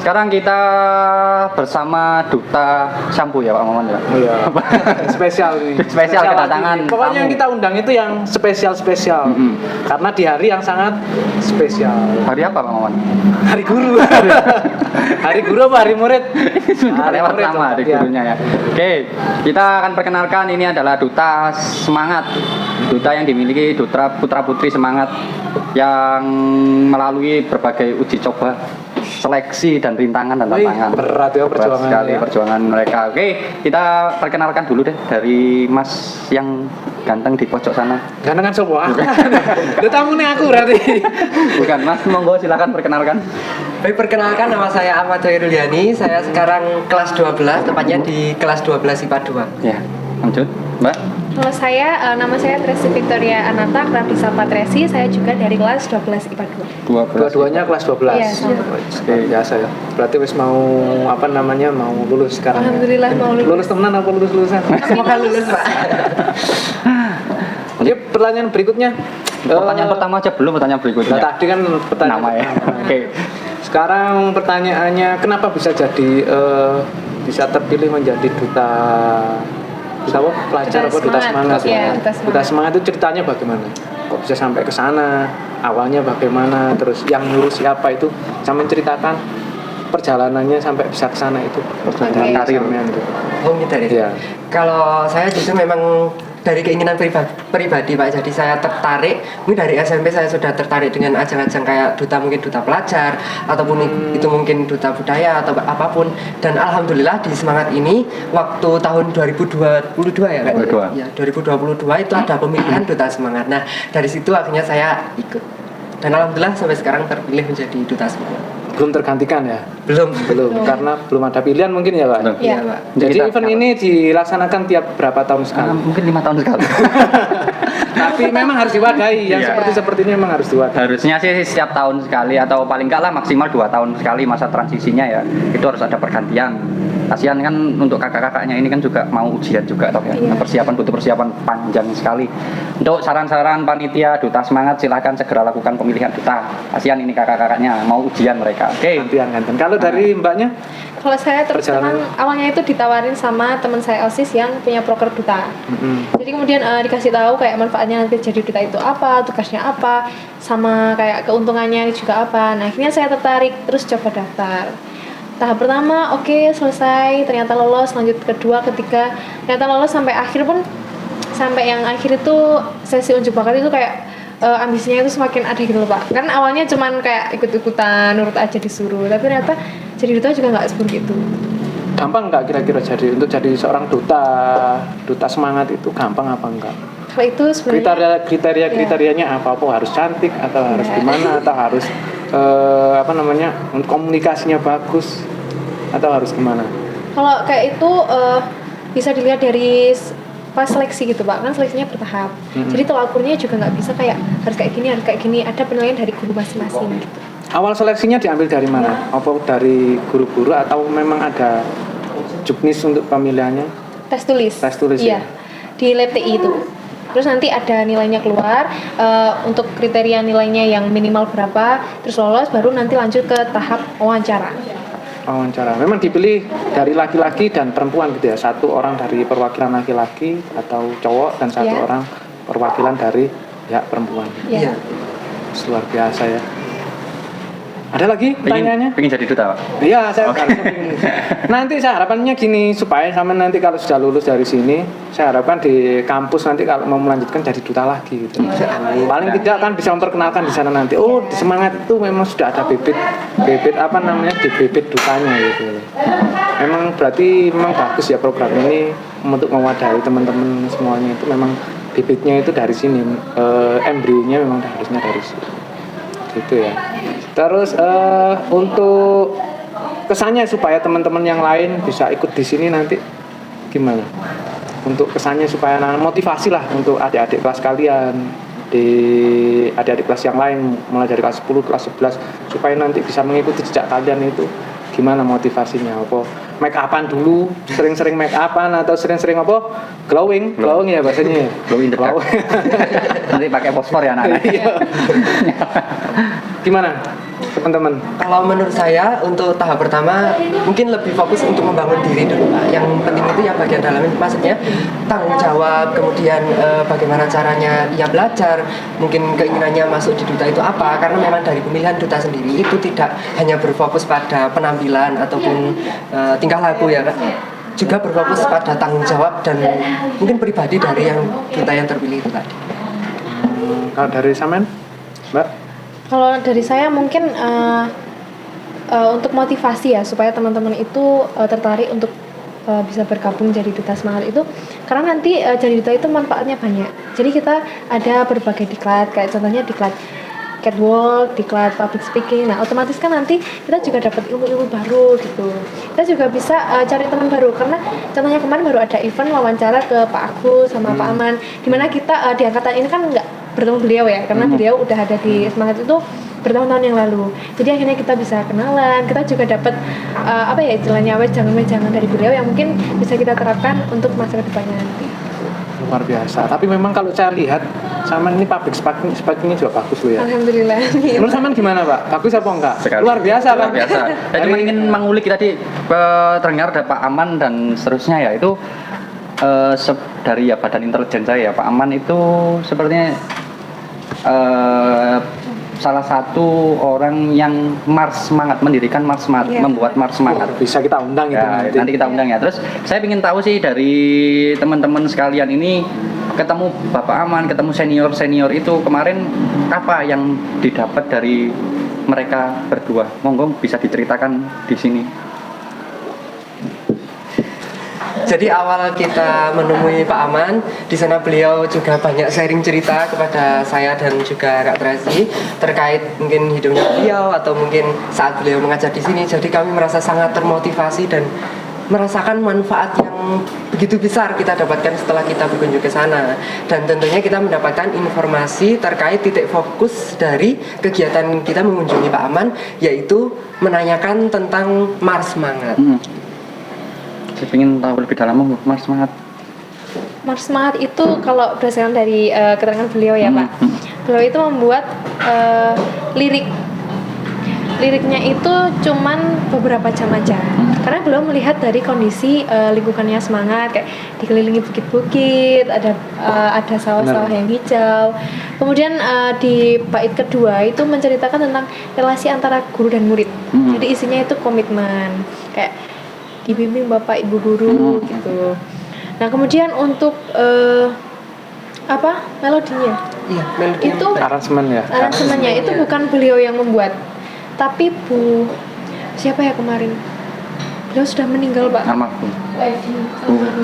Sekarang kita bersama Duta Shampoo ya Pak Maman ya. Iya. Spesial nih. Spesial kedatangan. Pokoknya yang kita undang itu yang spesial. Karena di hari yang sangat spesial. Hari apa Pak Maman? Hari guru. Hari guru apa hari murid? Lewat sama hari gurunya ya. Oke, kita akan perkenalkan ini adalah Duta Semangat. Duta yang dimiliki putra putri semangat yang melalui berbagai uji coba, seleksi dan rintangan dan tantangan. Berat ya perjuangan sekali ya. Perjuangan mereka. Oke, kita perkenalkan dulu deh dari Mas yang ganteng di pojok sana. Ganteng kan sopo? Lu tamune aku berarti. Bukan, Mas, monggo silakan perkenalkan. Baik, perkenalkan nama saya Ahmad Khairul Yani. Saya sekarang kelas 12, tepatnya di kelas 12 IPA 2. Ya, lanjut, Mbak. Kalau saya, nama saya Tresi Victoria Anata, kerap disapa Tresi. Saya juga dari kelas 12 IPA 2. Dua-duanya kelas 12. Iya, sama. Oke, biasa ya. Berarti wis mau mau lulus sekarang. Alhamdulillah mau lulus. Lulus temenan apa lulusan? Semoga lulus, Pak. Oke, pertanyaan berikutnya. Pertanyaan pertama aja belum, pertanyaan berikutnya. Nah, tadi kan pertanyaan nama ya. pertama. Oke. Sekarang pertanyaannya, kenapa bisa jadi bisa terpilih menjadi duta apa? Pelajar Duta apa duta semangat? Semangat. Iya, Duta Semangat. Duta semangat itu ceritanya bagaimana? Kok bisa sampai ke sana? Awalnya bagaimana? Terus yang nyuruh siapa itu? Bisa menceritakan perjalanannya sampai bisa ke sana itu. Perjalanan karirnya itu. Oh, gitu ya. Iya. Kalau saya justru memang dari keinginan pribadi Pak, jadi saya tertarik. Mungkin dari SMP saya sudah tertarik dengan ajang-ajang kayak duta, mungkin duta pelajar ataupun itu mungkin duta budaya atau apapun. Dan alhamdulillah di semangat ini waktu tahun 2022 ya kan? 22. Ya, 2022 itu ada pemilihan duta semangat. Nah, dari situ akhirnya saya ikut. Dan alhamdulillah sampai sekarang terpilih menjadi duta semangat. Belum tergantikan ya? Belum. Karena belum ada pilihan mungkin ya Pak? Belum. Iya. Pak. Jadi Kita- event ini dilaksanakan tiap berapa tahun sekali? Mungkin 5 tahun sekali. Tapi memang harus diwadahi, yang Iya. seperti ini memang harus diwadahi. Harusnya sih setiap tahun sekali atau paling enggak lah maksimal 2 tahun sekali masa transisinya ya. Itu harus ada pergantian. Kasihan kan untuk kakak-kakaknya ini kan juga mau ujian juga toh ya. Iya. Butuh persiapan panjang sekali. Untuk saran-saran panitia Duta Semangat silakan segera lakukan pemilihan duta. Kasihan ini kakak-kakaknya mau ujian mereka. Oke. Gantian. Kalau dari mbaknya? Kalau saya terus terang awalnya itu ditawarin sama teman saya OSIS yang punya proker duta. Jadi kemudian dikasih tahu kayak manfaatnya nanti jadi duta itu apa, tugasnya apa, sama kayak keuntungannya juga apa. Nah, akhirnya saya tertarik terus coba daftar. Tahap pertama oke, selesai, ternyata lolos. Lanjut kedua, ketiga, ternyata lolos sampai akhir pun, sampai yang akhir itu sesi unjuk bakat itu kayak ambisinya itu semakin ada gitu loh Pak. Kan awalnya cuman kayak ikut-ikutan, nurut aja disuruh, tapi ternyata jadi duta juga nggak seburuk itu. Gampang nggak kira-kira untuk jadi seorang duta semangat itu gampang apa enggak? Kalau itu sebenarnya Kriterianya apa harus cantik atau harus gimana atau harus untuk komunikasinya bagus atau harus gimana? kalau kayak itu bisa dilihat dari pas seleksi gitu Pak, kan seleksinya bertahap. Jadi tolak ukurnya juga nggak bisa kayak harus kayak gini, ada penilaian dari guru masing-masing gitu. Awal seleksinya diambil dari mana? Apa dari guru-guru atau memang ada juknis untuk pemilihannya? Tes tulis. ya? Iya. Di lab TI itu. Terus nanti ada nilainya keluar, untuk kriteria nilainya yang minimal berapa, terus lolos baru nanti lanjut ke tahap wawancara. Wawancara. Memang dipilih dari laki-laki dan perempuan gitu ya. Satu orang dari perwakilan laki-laki atau cowok dan satu Iya. orang perwakilan dari pihak perempuan. Iya. Luar biasa ya. Ada lagi pertanyaannya? Pengen jadi duta, Pak? Iya, saya Oke. harus ingin. Nanti saya harapannya gini, supaya sama nanti kalau sudah lulus dari sini, saya harapkan di kampus nanti kalau mau melanjutkan jadi duta lagi gitu. Paling tidak kan bisa memperkenalkan di sana nanti. Oh, di semangat itu memang sudah ada bibit bibit dutanya gitu. Memang berarti memang bagus ya program ini untuk mewadahi teman-teman semuanya itu memang bibitnya itu dari sini, embrionya memang harusnya dari sini. Gitu ya. Terus untuk kesannya supaya teman-teman yang lain bisa ikut di sini nanti gimana? Untuk kesannya supaya motivasi lah untuk adik-adik kelas kalian, di adik-adik kelas yang lain mulai dari kelas 10, kelas 11 supaya nanti bisa mengikuti jejak kalian itu gimana motivasinya? Apa make upan dulu, sering-sering make upan atau sering-sering apa? Glowing ya bahasanya. Glow in the dark. Nanti pakai fosfor ya anak-anak. Iya. Gimana teman-teman? Kalau menurut saya untuk tahap pertama mungkin lebih fokus untuk membangun diri dulu Pak. Yang penting itu yang bagian dalam, maksudnya tanggung jawab, kemudian bagaimana caranya ia belajar, mungkin keinginannya masuk di duta itu apa. Karena memang dari pemilihan duta sendiri itu tidak hanya berfokus pada penampilan ataupun tingkah laku ya kan, juga berfokus pada tanggung jawab dan mungkin pribadi dari yang duta yang terpilih itu tadi. Kalau dari Samen, Mbak? Kalau dari saya mungkin untuk motivasi ya supaya teman-teman itu tertarik untuk bisa bergabung jadi duta semangat itu, karena nanti jadi duta itu manfaatnya banyak. Jadi kita ada berbagai diklat, kayak contohnya diklat catwalk, diklat public speaking. Nah otomatis kan nanti kita juga dapat ilmu-ilmu baru gitu. Kita juga bisa cari teman baru, karena contohnya kemarin baru ada event wawancara ke Pak Agus sama Pak Aman, dimana kita di angkatan ini kan nggak bertemu beliau ya, karena beliau udah ada di semangat itu bertahun-tahun yang lalu. Jadi akhirnya kita bisa kenalan, kita juga dapat apa ya istilahnya wejangan-wejangan dari beliau yang mungkin bisa kita terapkan untuk masa depannya nanti. Luar biasa. Tapi memang kalau saya lihat Samen ini public speaking juga bagus loh ya. Alhamdulillah. Menurut Samen gimana Pak? Bagus apa enggak? Sekali. Luar biasa Luar kan? biasa. Saya cuma ingin mengulik tadi terdengar ada Pak Aman dan seterusnya ya, itu dari ya badan intelijen saya ya, Pak Aman itu sepertinya salah satu orang yang Mars Semangat, mendirikan Mars Semangat, membuat Mars Semangat. Bisa kita undang itu Ya, nanti kita undang ya. Terus saya ingin tahu sih dari teman-teman sekalian ini, ketemu Bapak Aman, ketemu senior-senior itu kemarin, apa yang didapat dari mereka berdua? Monggo bisa diceritakan di sini. Jadi awal kita menemui Pak Aman, di sana beliau juga banyak sharing cerita kepada saya dan juga Kak Tracy terkait mungkin hidupnya beliau atau mungkin saat beliau mengajar di sini. Jadi kami merasa sangat termotivasi dan merasakan manfaat yang begitu besar kita dapatkan setelah kita berkunjung ke sana. Dan tentunya kita mendapatkan informasi terkait titik fokus dari kegiatan kita mengunjungi Pak Aman, yaitu menanyakan tentang Mars Semangat. Saya ingin tahu lebih dalam Mars Semangat. Mars Semangat itu kalau berdasarkan dari keterangan beliau ya Pak, beliau itu membuat liriknya itu cuman beberapa jam aja, karena beliau melihat dari kondisi lingkungannya Semangat, kayak dikelilingi bukit-bukit, ada sawah-sawah yang hijau. Kemudian di bait kedua itu menceritakan tentang relasi antara guru dan murid. Jadi isinya itu komitmen, kayak dibimbing Bapak Ibu guru gitu. Nah kemudian untuk melodinya, Iya, melodi itu aransemennya itu bukan beliau yang membuat, tapi siapa ya kemarin, beliau sudah meninggal Pak. Almarhum.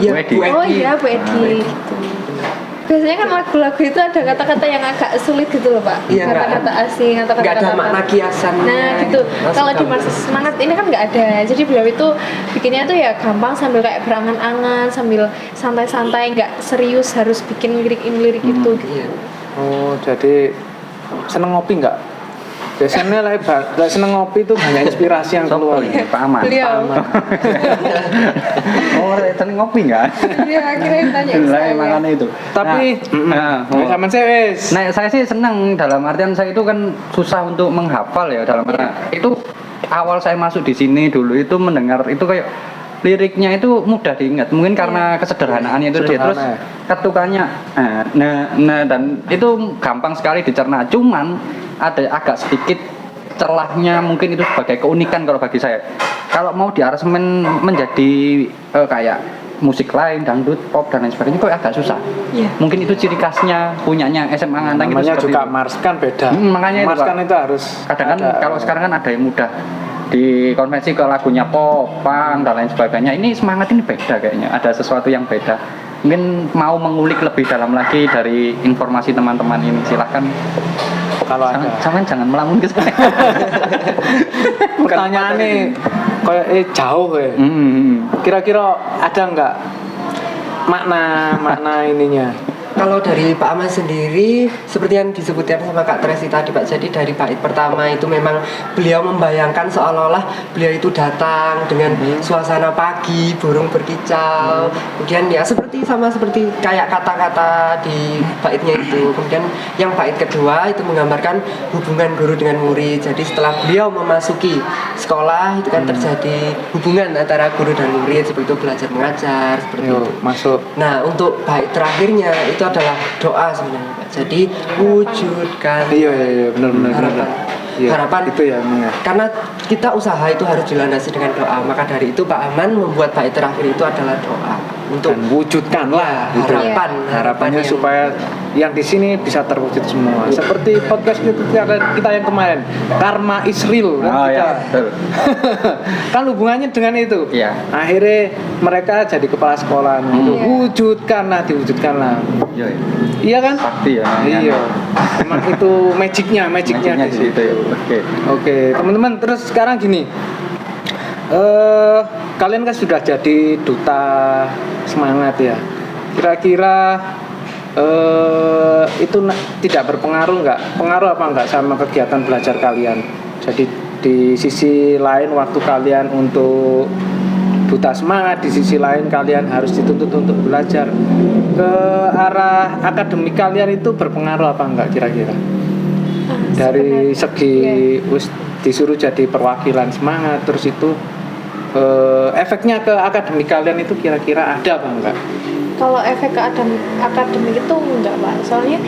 Iya, Bu Edi. Bu Oh iya Bu Edi gitu. Biasanya kan lagu-lagu itu ada kata-kata yang agak sulit gitu loh Pak. Iya, kata-kata asing atau nggak kata-kata ada makna kiasan. Nah gitu. Kalau di Mars Semangat ini kan nggak ada. Jadi beliau itu bikinnya tuh ya gampang, sambil kayak berangan-angan, sambil santai-santai, nggak serius harus bikin lirik itu gitu. Iya. Oh, jadi seneng ngopi nggak? Biasanya lah seneng ngopi itu banyak inspirasi yang keluar. Pak Aman. Beliau. Oh, seneng ngopi nggak? Iya, akhirnya tanya ke Lah, saya. makanya itu. Tapi Samen sewes. Nah, saya sih senang, dalam artian saya itu kan susah untuk menghafal ya, dalam artian itu awal saya masuk di sini dulu itu mendengar itu kayak liriknya itu mudah diingat, mungkin karena kesederhanaannya itu dia, terus ketukannya nah dan itu gampang sekali dicerna, cuman ada agak sedikit celahnya, mungkin itu sebagai keunikan kalau bagi saya. Kalau mau diaransemen menjadi kayak musik lain, dangdut, pop dan lain sebagainya kok agak susah. Iya. Mungkin itu ciri khasnya punyanya SMA Ngantang itu Namanya seperti juga itu. Mars kan beda. Makanya itu, Mars Pak. kan itu harus Kadang kan ada- kalau sekarang kan ada yang mudah dikonversi ke lagunya pop, punk dan lain sebagainya. Ini Semangat ini beda kayaknya, ada sesuatu yang beda. Mungkin mau mengulik lebih dalam lagi dari informasi teman-teman ini, silahkan. kalau ada. Jangan melamun ke saya. Pertanyaannya kayak jauh ya. Kira-kira ada nggak makna ininya? Kalau dari Pak Aman sendiri, seperti yang disebutkan sama Kak Tresi tadi Pak, jadi dari bait pertama itu memang beliau membayangkan seolah-olah beliau itu datang dengan suasana pagi, burung berkicau, kemudian ya seperti kayak kata-kata di baitnya itu. Kemudian yang bait kedua itu menggambarkan hubungan guru dengan murid. Jadi setelah beliau memasuki sekolah itu kan terjadi hubungan antara guru dan murid, seperti itu belajar mengajar seperti itu. Masuk. Nah, untuk bait terakhirnya itu adalah doa sebenarnya Pak. Jadi wujudkan Iya, benar. harapan. Iya, Harapan itu ya, Mia. karena kita usaha itu harus dilandasi dengan doa. Maka dari itu Pak Aman membuat bait terakhir itu adalah doa untuk Dan wujudkanlah ya, gitu. Harapannya yang- supaya yang di sini bisa terwujud semua. Seperti podcast kita yang kemarin, karma is real kan Oh kita. ya, betul. Kan hubungannya dengan itu. Iya. Akhirnya mereka jadi kepala sekolah. Diwujudkanlah. Iya. Iya kan? Sakti ya. Iya. Memang itu magicnya Magicnya di di situ. situ ya. Oke. Oke, teman-teman, terus sekarang gini. Kalian kan sudah jadi duta semangat ya. Kira-kira itu tidak berpengaruh nggak? Pengaruh apa nggak sama kegiatan belajar kalian? Jadi di sisi lain waktu kalian untuk duta semangat, di sisi lain kalian harus dituntut untuk belajar, ke arah akademik kalian itu berpengaruh apa enggak kira-kira? Dari segi wis disuruh jadi perwakilan semangat, terus itu efeknya ke akademik kalian itu kira-kira ada apa enggak? Kalau efek ke akademik itu enggak Pak, soalnya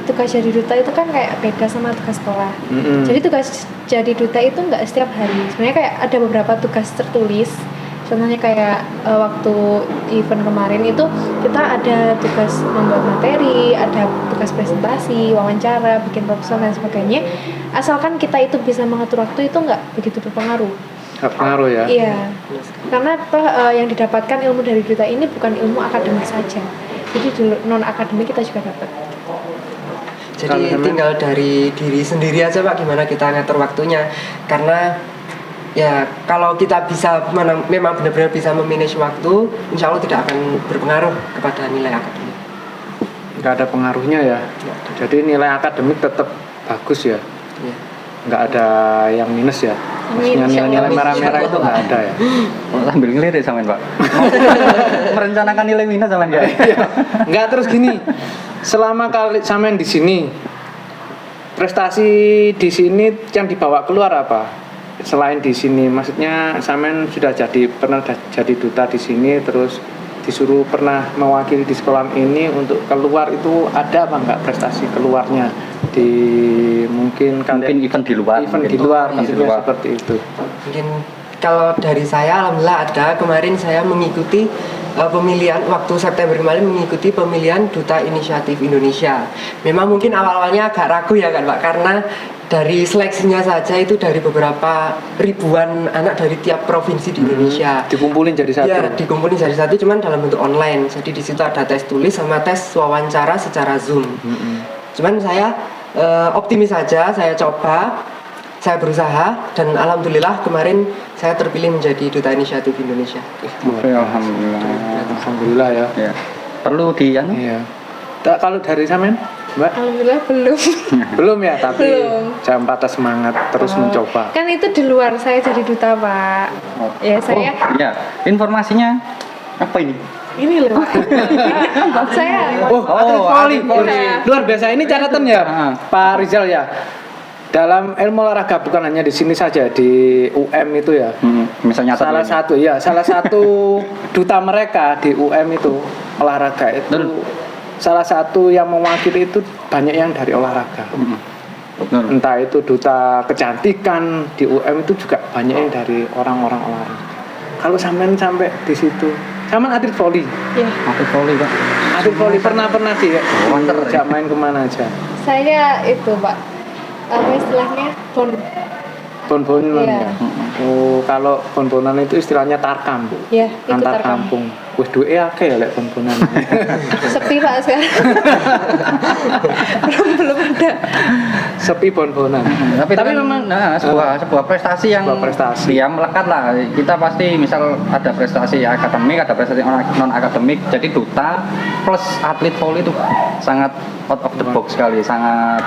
tugas jadi duta itu kan kayak beda sama tugas sekolah. Jadi tugas jadi duta itu enggak setiap hari. Sebenarnya kayak ada beberapa tugas tertulis. Contohnya kayak waktu event kemarin itu kita ada tugas membuat materi, ada tugas presentasi, wawancara, bikin proposal dan sebagainya. Asalkan kita itu bisa mengatur waktu itu enggak begitu berpengaruh. Enggak pengaruh ya? Iya, karena yang didapatkan ilmu dari duta ini bukan ilmu akademik saja. Jadi non akademik kita juga dapat. Jadi tinggal dari diri sendiri aja Pak, gimana kita ngatur waktunya. Karena ya kalau kita bisa memang benar-benar bisa memanage waktu, insya Allah tidak akan berpengaruh kepada nilai akademik. Nggak ada pengaruhnya ya? Jadi nilai akademik tetap bagus ya? Ya. Nggak ada yang minus ya? Maksudnya nilai-nilai merah-merah itu nggak ada ya? Oh, sambil ngelirik sampean, Pak. Merencanakan nilai minus sampean ya? Nggak, terus gini, selama kali sampean di sini, prestasi di sini yang dibawa keluar apa? Selain di sini, maksudnya sampean sudah pernah jadi duta di sini, terus disuruh pernah mewakili di sekolah ini, untuk keluar itu ada apa nggak prestasi keluarnya di mungkin event di luar, maksudnya seperti itu. Mungkin kalau dari saya alhamdulillah ada. Kemarin saya mengikuti pemilihan waktu September kemarin, mengikuti pemilihan Duta Inisiatif Indonesia. Memang mungkin awal-awalnya agak ragu ya kan Pak, karena dari seleksinya saja itu dari beberapa ribuan anak dari tiap provinsi di Indonesia. Dikumpulin jadi satu. Ya, dikumpulin jadi satu, cuman dalam bentuk online. Jadi di situ ada tes tulis sama tes wawancara secara Zoom. Cuman saya optimis saja, saya coba, saya berusaha, dan alhamdulillah kemarin saya terpilih menjadi Duta Inisiatif Indonesia. Oke, alhamdulillah. Alhamdulillah ya. Ya. Perlu Iya. Kalau dari sampean, Mbak? Alhamdulillah belum. Belum ya, tapi Belum. jangan patah semangat, terus mencoba. Kan itu di luar saya jadi duta Pak. Ya saya Iya. Informasinya apa ini? ini loh. Saya Atlet voli. voli. Luar biasa, ini catatan ya, Ah. Pak Rizal ya. Dalam ilmu olahraga bukan hanya di sini saja, di UM itu ya. Misalnya Salah satu duta mereka di UM itu olahraga itu. Salah satu yang mewakili itu banyak yang dari olahraga. Entah itu duta kecantikan di UM itu juga banyak yang dari orang-orang olahraga. Kalau sampai di situ, sampean atlet voli. ya Atlet voli, Pak. Atlet voli pernah sih ya. Wanter. Sejak main kemana aja? saya itu Pak apa istilahnya Bon-bonan Iya. ya. Oh, kalau bon-bonan itu istilahnya tarkam, Bu. Iya, itu Antar tarkam. kampung. Wis duwe akeh ya lek bon-bonan. Sepi Pak sekarang. belum ada. Sepi bon-bonan. Tapi memang sebuah prestasi yang Sebuah prestasi. ya melekat lah. Kita pasti misal ada prestasi akademik, ada prestasi non akademik. Jadi duta plus atlet voli itu sangat out of the box sekali, sangat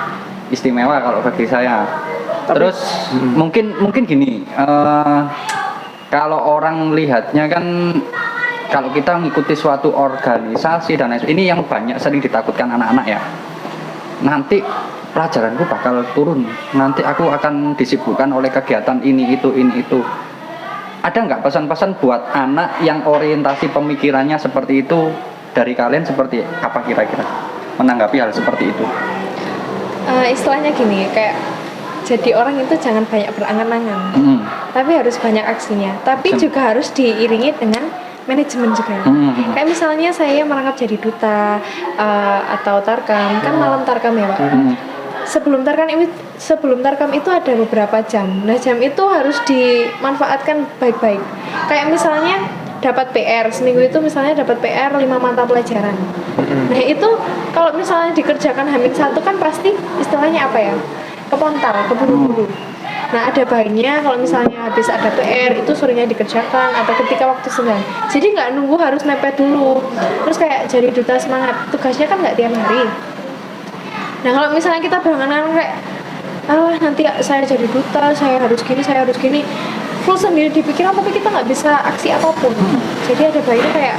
istimewa kalau bagi saya. Terus mungkin gini, kalau orang lihatnya kan kalau kita mengikuti suatu organisasi dan lain sebagainya, ini yang banyak sering ditakutkan anak-anak ya. Nanti pelajaranku bakal turun, nanti aku akan disibukkan oleh kegiatan ini itu. Ada nggak pesan-pesan buat anak yang orientasi pemikirannya seperti itu dari kalian, seperti apa kira-kira menanggapi hal seperti itu? Istilahnya gini, kayak jadi orang itu jangan banyak berangan-angan, tapi harus banyak aksinya. Tapi juga harus diiringi dengan manajemen juga. Kayak misalnya saya merangkap jadi duta atau tarkam, kan malam tarkam ya Pak. Sebelum tarkam itu ada beberapa jam. Nah jam itu harus dimanfaatkan baik-baik. Kayak misalnya dapat PR seminggu itu, misalnya dapat PR 5 mata pelajaran. Nah itu kalau misalnya dikerjakan H-1 kan pasti istilahnya apa ya, kepontal, keburu-buru. Nah ada baiknya kalau misalnya habis ada PR itu sorenya dikerjakan atau ketika waktu senggang. Jadi nggak nunggu harus mepet dulu. Terus kayak jadi duta semangat, tugasnya kan nggak tiap hari. Nah kalau misalnya kita berangan-angan kayak nanti saya jadi duta, saya harus gini, full sendiri di pikiran tapi kita nggak bisa aksi apapun. Jadi ada baiknya kayak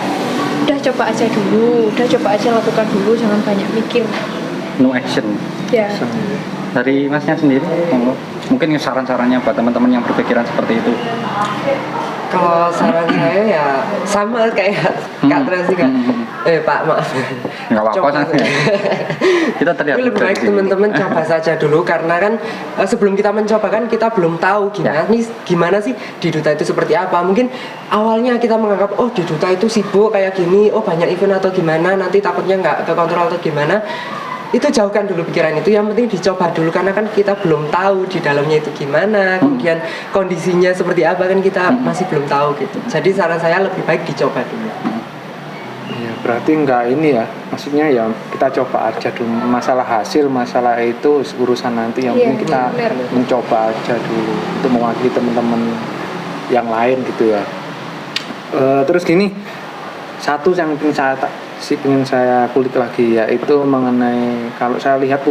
udah coba aja dulu, lakukan dulu, jangan banyak mikir. No action. Ya. Dari masnya sendiri, mungkin saran-sarannya buat teman-teman yang berpikiran seperti itu. Kalau saran saya ya sama kayak Kak Tracy kan. Pak maaf. Nggak apa-apa, kita terlihat lebih baik teman-teman coba saja dulu, karena kan sebelum kita mencoba kan kita belum tahu gimana sih di duta itu seperti apa. Mungkin awalnya kita menganggap di duta itu sibuk kayak gini, banyak event atau gimana, nanti takutnya nggak kekontrol atau gimana. Itu jauhkan dulu pikiran itu, yang penting dicoba dulu, karena kan kita belum tahu di dalamnya itu gimana, kemudian kondisinya seperti apa kan kita masih belum tahu gitu. Jadi saran saya lebih baik dicoba dulu. Ya, berarti enggak ini ya, maksudnya ya kita coba aja dulu. Masalah hasil, masalah itu urusan nanti, yang penting kita mencoba aja dulu untuk mewakili teman-teman yang lain gitu ya. Terus gini, satu yang ingin saya kulik lagi, yaitu mengenai kalau saya lihat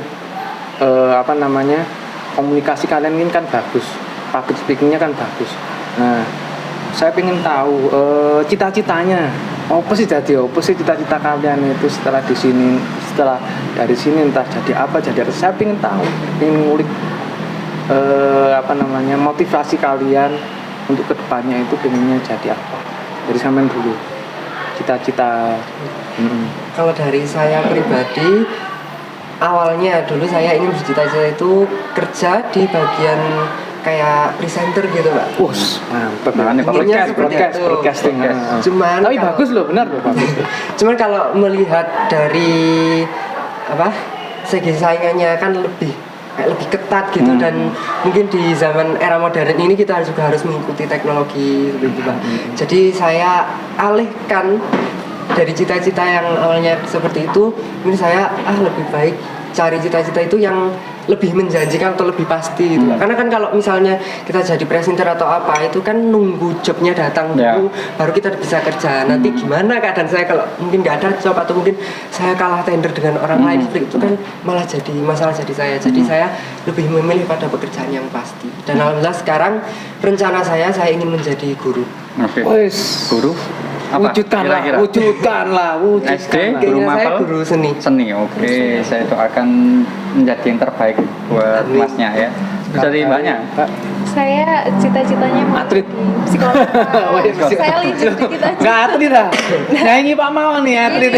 komunikasi kalian ini kan bagus, public speakingnya kan bagus. Nah, saya ingin tahu cita-citanya apa sih cita-cita kalian itu setelah dari sini entah jadi apa. Saya ingin tahu, ingin ngulik motivasi kalian untuk kedepannya itu pengennya jadi apa. Dari sampean dulu, cita-cita. Kalau dari saya pribadi, awalnya dulu saya ingin bercita-cita itu kerja di bagian kayak presenter gitu Pak. Mantap. Broadcasting. Cuman tapi bagus loh, benar loh bagus. Cuman kalau melihat dari segi saingannya kan lebih ketat gitu, dan mungkin di zaman era modern ini kita juga harus mengikuti teknologi seperti itu Pak. Jadi saya alihkan dari cita-cita yang awalnya seperti itu, ini saya lebih baik cari cita-cita itu yang lebih menjanjikan atau lebih pasti gitu. Karena kan kalau misalnya kita jadi presenter atau apa, itu kan nunggu jobnya datang dulu baru kita bisa kerja. Nanti gimana keadaan saya kalau mungkin nggak ada job, atau mungkin saya kalah tender dengan orang lain, itu kan malah jadi masalah jadi saya. Jadi saya lebih memilih pada pekerjaan yang pasti. Dan alhamdulillah sekarang rencana saya ingin menjadi guru. Guru? Wujudkanlah. SD, guru Kayaknya saya mapel, guru seni. Oke. Saya doakan menjadi yang terbaik buat masnya ya. Dari mbaknya, Saya cita-citanya mau atlet. jadi psikolog. Saya lanjut dikit aja. Nggak atlet lah. Nyanyi Pak Mawang nih atlet.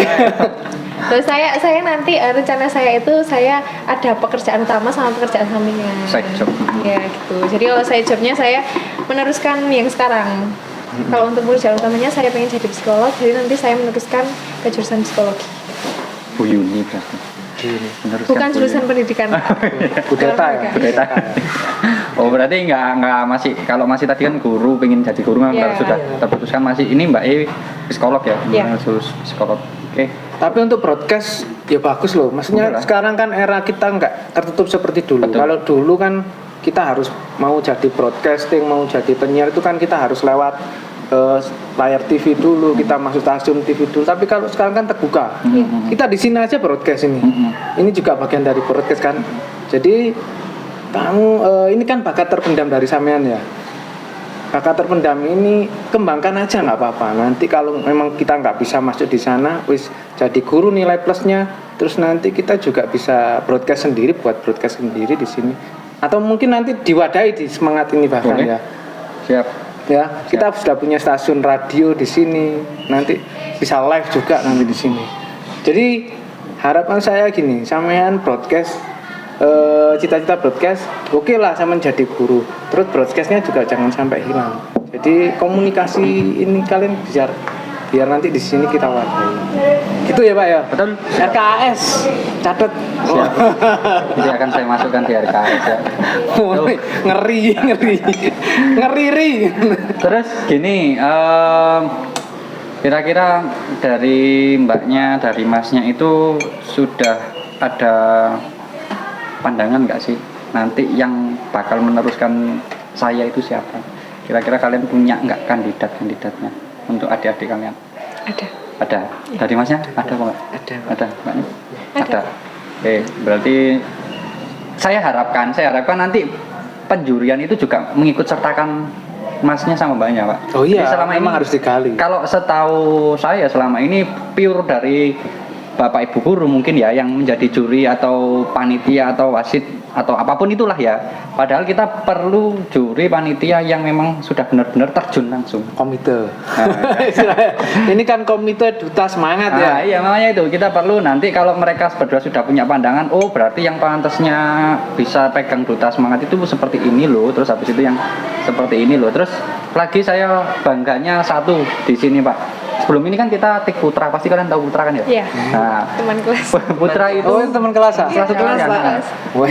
Terus saya nanti rencana saya itu saya ada pekerjaan utama sama pekerjaan sampingan. side job. Ya gitu. Jadi kalau side jobnya saya meneruskan yang sekarang. Kalau untuk pekerjaan utamanya saya pengen jadi psikolog, jadi nanti saya meneruskan ke jurusan psikologi. Bu Yuni berarti. Bukan jurusan pendidikan. Budeta ya. Oh berarti nggak masih, kalau masih tadi kan guru pengen jadi guru kan Iya. sudah terputuskan, masih ini Mbak E psikolog ya, Iya. khusus psikolog. Oke. Tapi untuk broadcast ya bagus loh. Maksudnya Betul lah. sekarang kan era kita nggak tertutup seperti dulu. Betul. Kalau dulu kan kita harus mau jadi broadcasting, mau jadi penyiar itu kan kita harus lewat layar TV dulu, kita masuk stasiun TV dulu. Tapi kalau sekarang kan terbuka. Kita di sini aja broadcast ini. Ini juga bagian dari broadcast kan. Jadi kamu ini kan bakat terpendam dari sampean ya. Bakat terpendam ini kembangkan aja nggak apa-apa. Nanti kalau memang kita nggak bisa masuk di sana, wis jadi guru nilai plusnya. Terus nanti kita juga bisa broadcast sendiri, buat broadcast sendiri di sini. Atau mungkin nanti diwadahi di semangat ini bahkan Boleh. ya. Siap. Ya, kita sudah punya stasiun radio di sini. Nanti bisa live juga nanti di sini. Jadi harapan saya gini, sampean broadcast cita-cita broadcast, oke lah sama jadi guru. Terus broadcastnya juga jangan sampai hilang. Jadi komunikasi ini kalian biar nanti di sini kita wadahi. Gitu ya Pak ya. Betul. RKS catat. Siap. Jadi akan saya masukkan di RKS ya. Oh, ngeri. Terus gini, kira-kira dari mbaknya, dari masnya itu sudah ada pandangan nggak sih nanti yang bakal meneruskan saya itu siapa? Kira-kira kalian punya nggak kandidatnya untuk adik-adik kalian? Ada. Dari masnya ada apa nggak? Ada. Mbaknya? Ada. Oke, berarti saya harapkan nanti penjurian itu juga mengikut sertakan masnya sama mbaknya, Pak. Oh iya, Jadi selama memang ini harus digali. Kalau setahu saya selama ini pure dari Bapak Ibu guru mungkin ya yang menjadi juri atau panitia atau wasit atau apapun itulah ya. Padahal kita perlu juri panitia yang memang sudah benar-benar terjun langsung. Komite. Nah, Ini kan komite duta semangat ya. Iya, makanya itu kita perlu nanti kalau mereka berdua sudah punya pandangan, oh berarti yang pantasnya bisa pegang duta semangat itu seperti ini loh, terus habis itu yang seperti ini loh. Terus lagi saya bangganya satu di sini Pak. Sebelum ini kan kita tik Putra, pasti kalian tahu Putra kan ya? Iya. Nah, Teman kelas. Putra itu Oh, teman kelas ah. salah satu Kelas, kalian. kelas. Wah,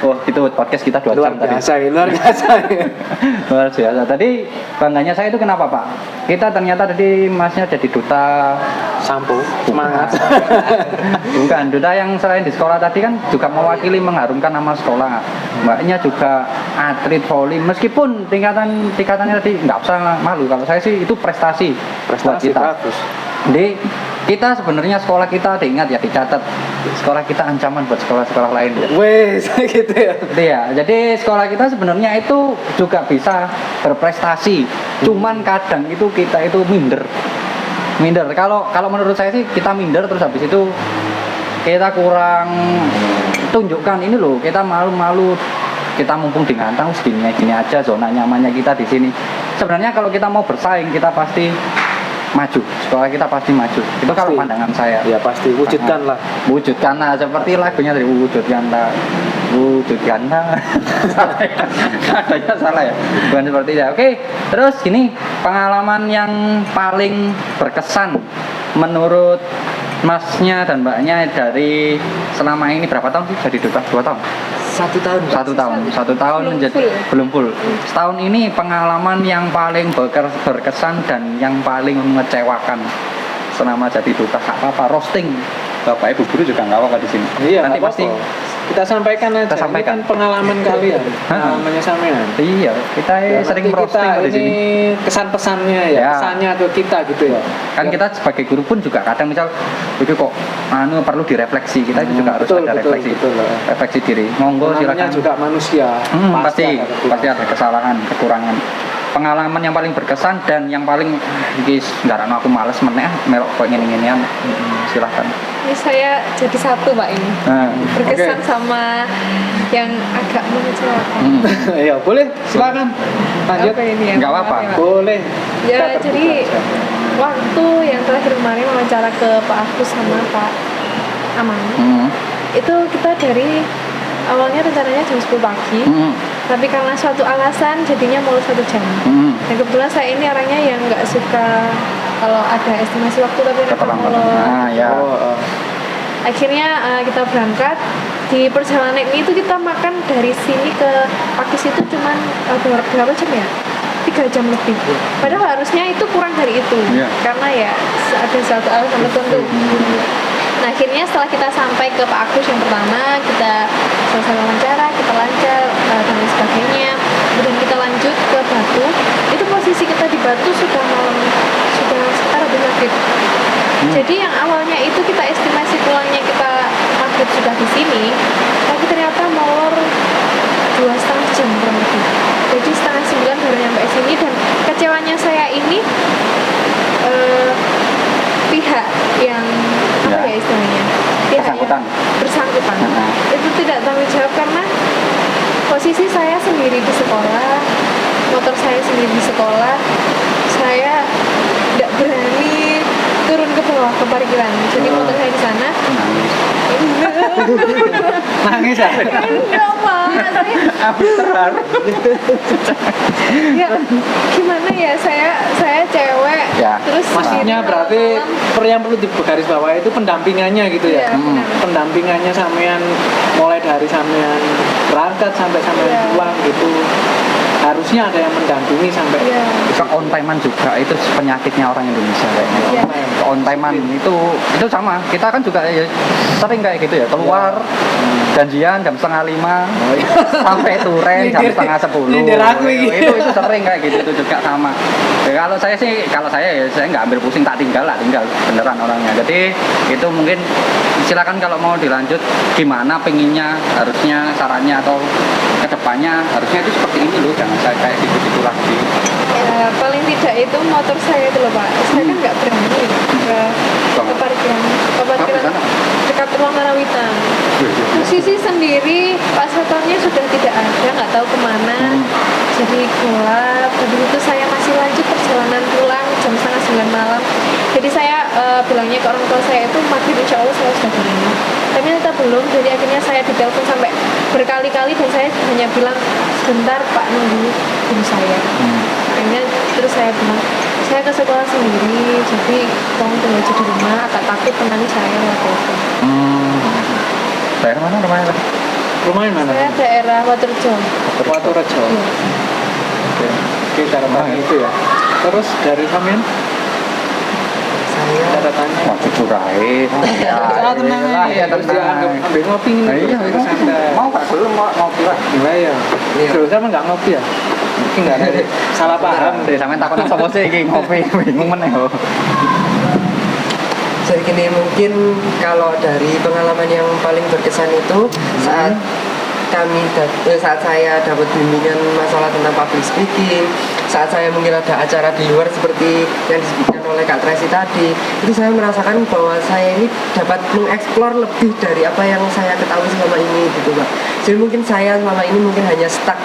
Oh, itu podcast kita 2 luar jam tadi. biasa, luar biasa. Luar biasa. Tadi bangganya saya itu kenapa Pak? Kita ternyata tadi masnya jadi duta. Sampo, semangat. Bukan, duta yang selain di sekolah tadi kan juga mewakili mengharumkan nama sekolah. Mbaknya juga atlet voli, meskipun tingkatannya tadi nggak usah malu. Kalau saya sih itu prestasi buat Prestasi kita. bagus. Jadi kita sebenarnya sekolah kita diingat ya, dicatat sekolah kita ancaman buat sekolah-sekolah lain ya. Wes, gitu ya. Iya, jadi sekolah kita sebenarnya itu juga bisa berprestasi. Cuman kadang itu kita itu minder. Kalau menurut saya sih kita minder, terus habis itu kita kurang tunjukkan ini loh, kita malu-malu, kita mumpung di Ngantang gini aja zona nyamannya kita di sini. Sebenarnya kalau kita mau bersaing kita pasti maju, sekolah kita pasti maju. Itu kalau Pasti. pandangan saya. Ya pasti wujudkanlah. Wujudkanlah seperti lagunya dari wujudkanlah. Adanya salah ya, bukan seperti itu. Oke, terus gini, pengalaman yang paling berkesan menurut masnya dan mbaknya dari selama ini berapa tahun sih jadi duta? 2 tahun? 1 tahun. Pak. 1 tahun Belum menjadi full. belum full. Setahun ini pengalaman yang paling berkesan dan yang paling mengecewakan selama jadi duta. Gak apa-apa, roasting Bapak Ibu guru juga nggak apa-apa di sini. Iya, Nanti nggak pasti apa-apa. Kita sampaikan aja. Kita sampaikan. Ini kan pengalaman kalian, pengalamannya sampean. iya, kita Ya, sering nanti roasting kita di sini. ini kesan-pesannya ya, Ya. pesannya ke kita gitu ya. Kan kita sebagai guru pun juga kadang misal itu kok perlu direfleksi, kita itu juga harus betul, ada betul, refleksi. betul. Refleksi diri. Monggo Namanya silakan. juga manusia. Pasti ada kekurangan. ada kesalahan, kekurangan. Pengalaman yang paling berkesan dan yang paling guys, ngarano aku males meneh melok kok ngene-ngenean. Silahkan. Ini saya jadi satu Pak ini. Nah, Berkesan sama yang agak mengecewakan. Ya boleh, silakan. Lanjut. Apa ini ya? Nggak apa-apa. Maaf ya, Pak. Boleh. Ya, Kita terbuka jadi aja. waktu yang terakhir kemarin wawancara ke Pak Agus sama Pak Aman, itu kita dari awalnya rencananya jam 10 pagi, tapi karena suatu alasan jadinya mulai 1 jam. Dan kebetulan saya ini orangnya yang nggak suka kalau ada estimasi waktu tapi Keterlambatan. molor. Nah, ya. Oh, Akhirnya kita berangkat di perjalanan ini tuh kita makan dari sini ke Pakis itu cuman berapa jam ya? 3 jam lebih. Padahal harusnya itu kurang dari itu. Iya. Karena ya ada satu alasan tertentu. Nah akhirnya setelah kita sampai ke Pak Agus yang pertama, kita selesai wawancara, kita lancar dan lain sebagainya. Kemudian kita lanjut ke Batu. Itu posisi kita di Batu sudah malam, sudah sekitar habis maghrib. Jadi yang awalnya itu kita estimasi pulangnya kita maghrib sudah di sini, tapi ternyata molor 2,5 jam kurang lebih. Jadi 8:30 baru nyampe sini, dan kecewanya saya ini pihak yang apa ya istilahnya, pihak Bersangkutan. yang bersangkutan itu tidak tanggung jawab, karena posisi saya sendiri di sekolah, motor saya sendiri di sekolah, saya tidak berani turun ke bawah ke parkiran, jadi motor saya di sana. Nangis ya? Enggak Pak, saya ya gimana ya, saya cewek Ya. terus Maksudnya sendiri berarti malam. yang perlu digaris bawahi itu pendampingannya gitu ya? Iya, benar. Pendampingannya sampean mulai dari sampean berangkat sampai sampean Iya. pulang gitu. Harusnya ada yang mendampingi sampai Iya. Ke on time-an juga itu penyakitnya orang Indonesia kayaknya. Iya. Ke on time-an itu sama. Kita kan juga ya, sering kayak gitu ya, keluar janjian jam 4:30 sampai Turen jam 9:30. Nyindir aku iki. Itu sering kayak gitu, itu juga sama. Ya, kalau saya nggak ambil pusing, tak tinggal beneran orangnya. Jadi itu mungkin silakan kalau mau dilanjut gimana pengennya, harusnya sarannya atau kedepannya harusnya itu seperti ini loh, jangan saya kayak gitu lagi. Ya, paling tidak itu motor saya itu loh Pak, saya kan nggak berani ke parkiran dekat ruang karawitan. Posisi sendiri, Pak Satpamnya sudah tidak ada, nggak tahu kemana. Jadi gelap. Habis itu saya masih lanjut perjalanan pulang jam 8:30 malam. Jadi saya bilangnya ke orang tua saya itu maghrib insya Allah saya sudah di rumah. Tapi ternyata belum. Jadi akhirnya saya ditelepon sampai berkali-kali dan saya hanya bilang sebentar Pak, nunggu ibu saya. Akhirnya terus saya bilang saya ke sekolah sendiri, jadi tolong tunggu aja di rumah, agak takut temani saya waktu itu. Daerah mana rumahnya? rumahnya mana? Saya daerah Waterjo. Waturejo. Iya. Oke, catatannya itu ya. Terus dari sampean Saya catatannya Wah, curai. Ah, tenang lah, aja. ya Terus dia tenang. ambil ngopi ini. Nah, iya, terus santai. mau Pak, belum mau ngopi lah. Iya ya. Iya. Terus sama nggak ngopi ya? Mungkin nggak ada salah paham. Deh, sampean takon sapa sih iki ngopi, bingung meneh yo. jadi gini, mungkin kalau dari pengalaman yang paling berkesan itu saat saat saya dapat bimbingan masalah tentang public speaking, saat saya mungkin ada acara di luar seperti yang disebutkan oleh Kak Tracy tadi, itu saya merasakan bahwa saya ini dapat mengeksplor lebih dari apa yang saya ketahui selama ini gitu Pak. Jadi mungkin saya selama ini mungkin hanya stuck,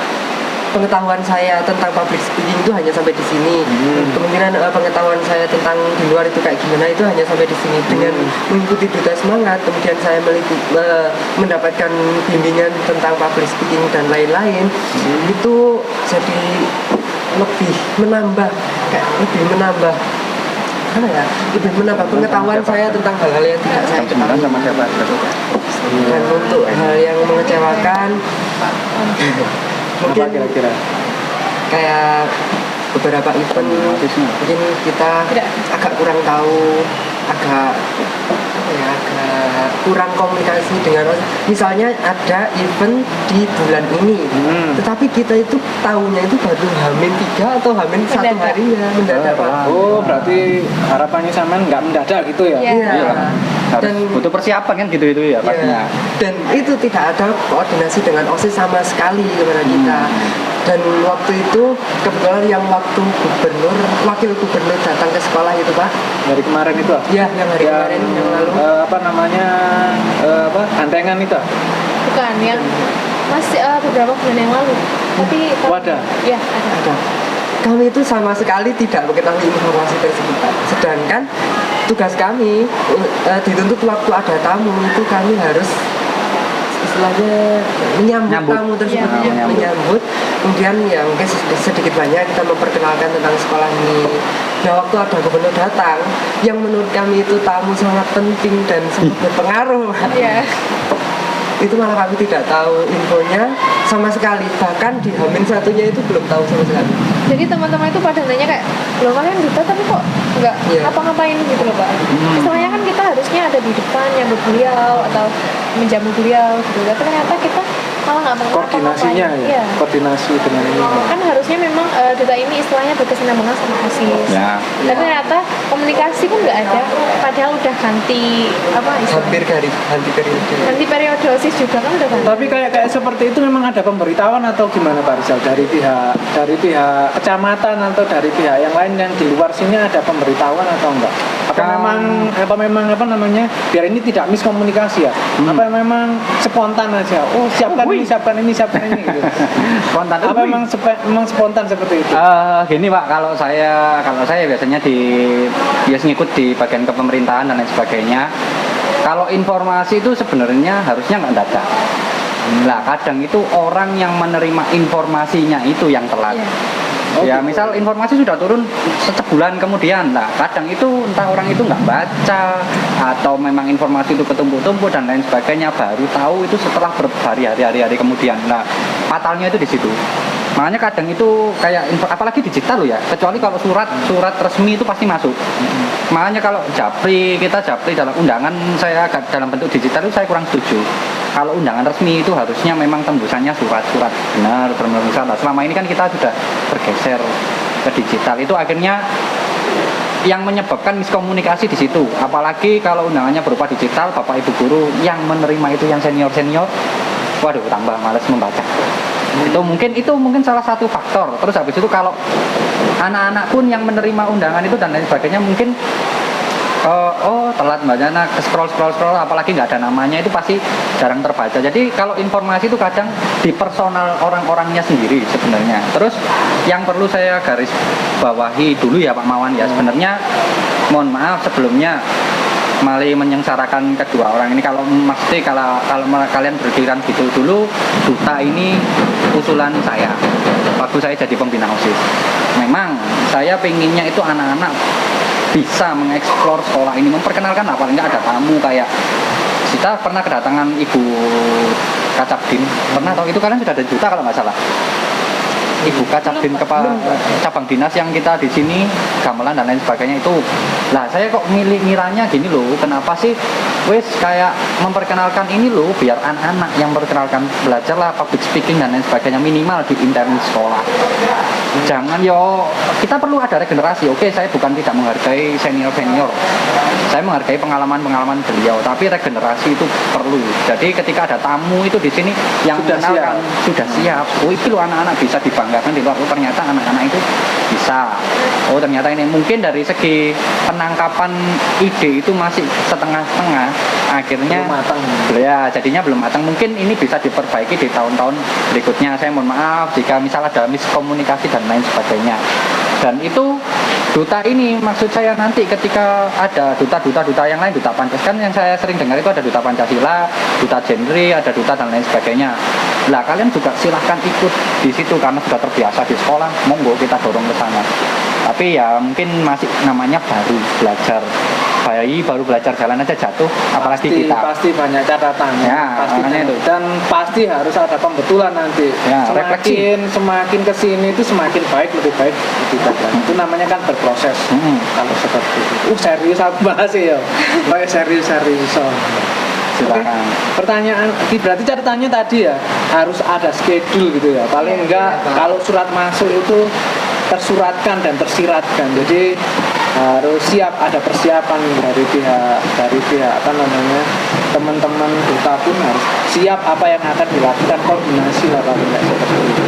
pengetahuan saya tentang public speaking itu hanya sampai di sini. Kemungkinan pengetahuan saya tentang di luar itu kayak gimana itu hanya sampai di sini. Dengan mengikuti Duta Semangat, kemudian saya mendapatkan bimbingan tentang public speaking dan lain-lain, itu jadi lebih menambah pengetahuan saya tentang hal-hal yang tidak saya ketahui. Sama siapa? Dan untuk hal yang mengecewakan, Apa mungkin kira-kira? kayak beberapa event mungkin kita agak kurang tahu, agak kurang komunikasi dengan misalnya ada event di bulan ini, tetapi kita itu tahunya itu baru H-3 atau H-1 harinya mendadak Pak. Oh, berarti harapannya sampean nggak mendadak gitu ya? Iya. Iya. Harus Dan- butuh persiapan kan gitu-itu ya pastinya. Dan itu tidak ada koordinasi dengan OSIS sama sekali kepada kita. Dan waktu itu kebetulan yang waktu wakil gubernur datang ke sekolah itu Pak. Dari kemarin itu? Ya, yang hari kemarin yang lalu. Apa namanya? Gantengan itu? Bukan, yang masih beberapa bulan yang lalu. Tapi Wadah? Ya, ada. Ada. Kami itu sama sekali tidak mengetahui informasi tersebut Pak. Sedangkan tugas kami dituntut waktu ada tamu itu kami harus istilahnya menyambut tamu tersebut, Iya. menyambut. Kemudian ya mungkin sedikit banyak kita memperkenalkan tentang sekolah ini. Nah waktu ada gubernur datang, yang menurut kami itu tamu sangat penting dan sangat berpengaruh. Iya. itu malah kami tidak tahu infonya sama sekali, bahkan di Hamin satunya itu belum tahu sama sekali. Jadi teman-teman itu pada nanya kayak, loh kalian duta tapi kok nggak Iya. ngapa-ngapain gitu loh Pak. Istilahnya kan kita harusnya ada di depan nyambut beliau atau menjamu beliau gitu. Tapi ternyata kita malah nggak mau Koordinasinya ngapa-ngapain. ya, Iya. koordinasi dengan ini. Kan harusnya memang duta ini istilahnya berkesinambungan sama OSIS. Ya. Tapi ternyata komunikasi pun nggak ada. Padahal udah ganti apa Hampir istilahnya? ganti periode. Ganti periode OSIS juga kan udah ganti. Tapi kayak seperti itu memang ada pemberitahuan atau gimana Pak Rizal dari pihak kecamatan atau dari pihak yang lain yang di luar sini ada pemberitahuan atau enggak? Apa memang apa namanya biar ini tidak miskomunikasi ya? Apa memang spontan aja? Oh siapkan ini gitu. Spontan. Apa memang spontan seperti itu? Gini Pak, kalau saya biasanya bias ngikut di bagian kepemerintahan dan lain sebagainya. Kalau informasi itu sebenarnya harusnya nggak data. Nah, kadang itu orang yang menerima informasinya itu yang telat. Ya, misal informasi sudah turun sebulan kemudian, nah kadang itu entah orang itu nggak baca atau memang informasi itu ketumpuk-tumpuk dan lain sebagainya, baru tahu itu setelah berhari-hari kemudian. Nah, fatalnya itu di situ. Makanya kadang itu kayak apalagi digital loh ya, kecuali kalau surat resmi itu pasti masuk. Makanya kalau kita japri dalam undangan saya dalam bentuk digital itu saya kurang setuju. Kalau undangan resmi itu harusnya memang tembusannya surat benar. Nah, selama ini kan kita sudah bergeser ke digital, itu akhirnya yang menyebabkan miskomunikasi di situ. Apalagi kalau undangannya berupa digital, Bapak Ibu guru yang menerima itu yang senior, waduh tambah malas membaca. Itu mungkin salah satu faktor. Terus habis itu kalau anak-anak pun yang menerima undangan itu dan lain sebagainya mungkin telat bacanya, scroll apalagi nggak ada namanya itu pasti jarang terbaca. Jadi kalau informasi itu kadang di personal orang-orangnya sendiri sebenarnya. Terus yang perlu saya garis bawahi dulu ya Pak Mawan ya, sebenarnya mohon maaf sebelumnya mali menyengsarakan kedua orang ini. Kalau kalian berpikiran gitu, dulu duta ini usulan saya waktu saya jadi pembina OSIS. Memang saya pengennya itu anak-anak bisa mengeksplor sekolah ini, memperkenalkan paling nggak ada tamu kayak kita pernah kedatangan Ibu Kacabdin, pernah tahu itu kalian sudah ada duta kalau nggak salah. Ibu Kacabdin kepala cabang dinas yang kita di sini gamelan dan lain sebagainya itu. Lah saya kok ngiranya gini loh, kenapa sih kayak memperkenalkan ini loh, biar anak-anak yang memperkenalkan belajarlah public speaking dan lain sebagainya minimal di intern sekolah. Jangan kita perlu ada regenerasi. Oke, saya bukan tidak menghargai senior, saya menghargai pengalaman beliau, tapi regenerasi itu perlu. Jadi ketika ada tamu itu di sini yang mengenalkan sudah siap. Oh itu loh anak-anak bisa dibanggakan di luar. Oh ternyata anak-anak itu bisa. Oh ternyata ini mungkin dari segi penangkapan ide itu masih setengah-setengah. Akhirnya belum matang. Ya jadinya belum matang. Mungkin ini bisa diperbaiki di tahun-tahun berikutnya. Saya mohon maaf jika misal ada miskomunikasi dan lain sebagainya. Dan itu duta ini maksud saya nanti ketika ada duta yang lain, duta Pancasila kan yang saya sering dengar itu ada duta Pancasila, duta genre, ada duta dan lain sebagainya. Lah kalian juga silahkan ikut di situ karena sudah terbiasa di sekolah, monggo kita dorong ke sana. Tapi ya mungkin masih namanya baru belajar. Bayi baru belajar jalan aja jatuh, apalagi kita. Pasti banyak catatan. Ya, pasti itu. Dan pasti harus ada pembetulan nanti. Ya, refleksi. Semakin kesini itu semakin baik, lebih baik. Itu namanya kan berproses. Kalau seperti itu. Serius aku bahas ya. Kayak serius. Silakan. Pertanyaan, berarti catatannya tadi ya harus ada schedule gitu ya. Paling enggak kalau surat masuk itu tersuratkan dan tersiratkan. Jadi harus siap, ada persiapan dari pihak apa namanya, teman-teman duta pun harus siap apa yang akan dilakukan, koordinasi lah paling enggak seperti itu.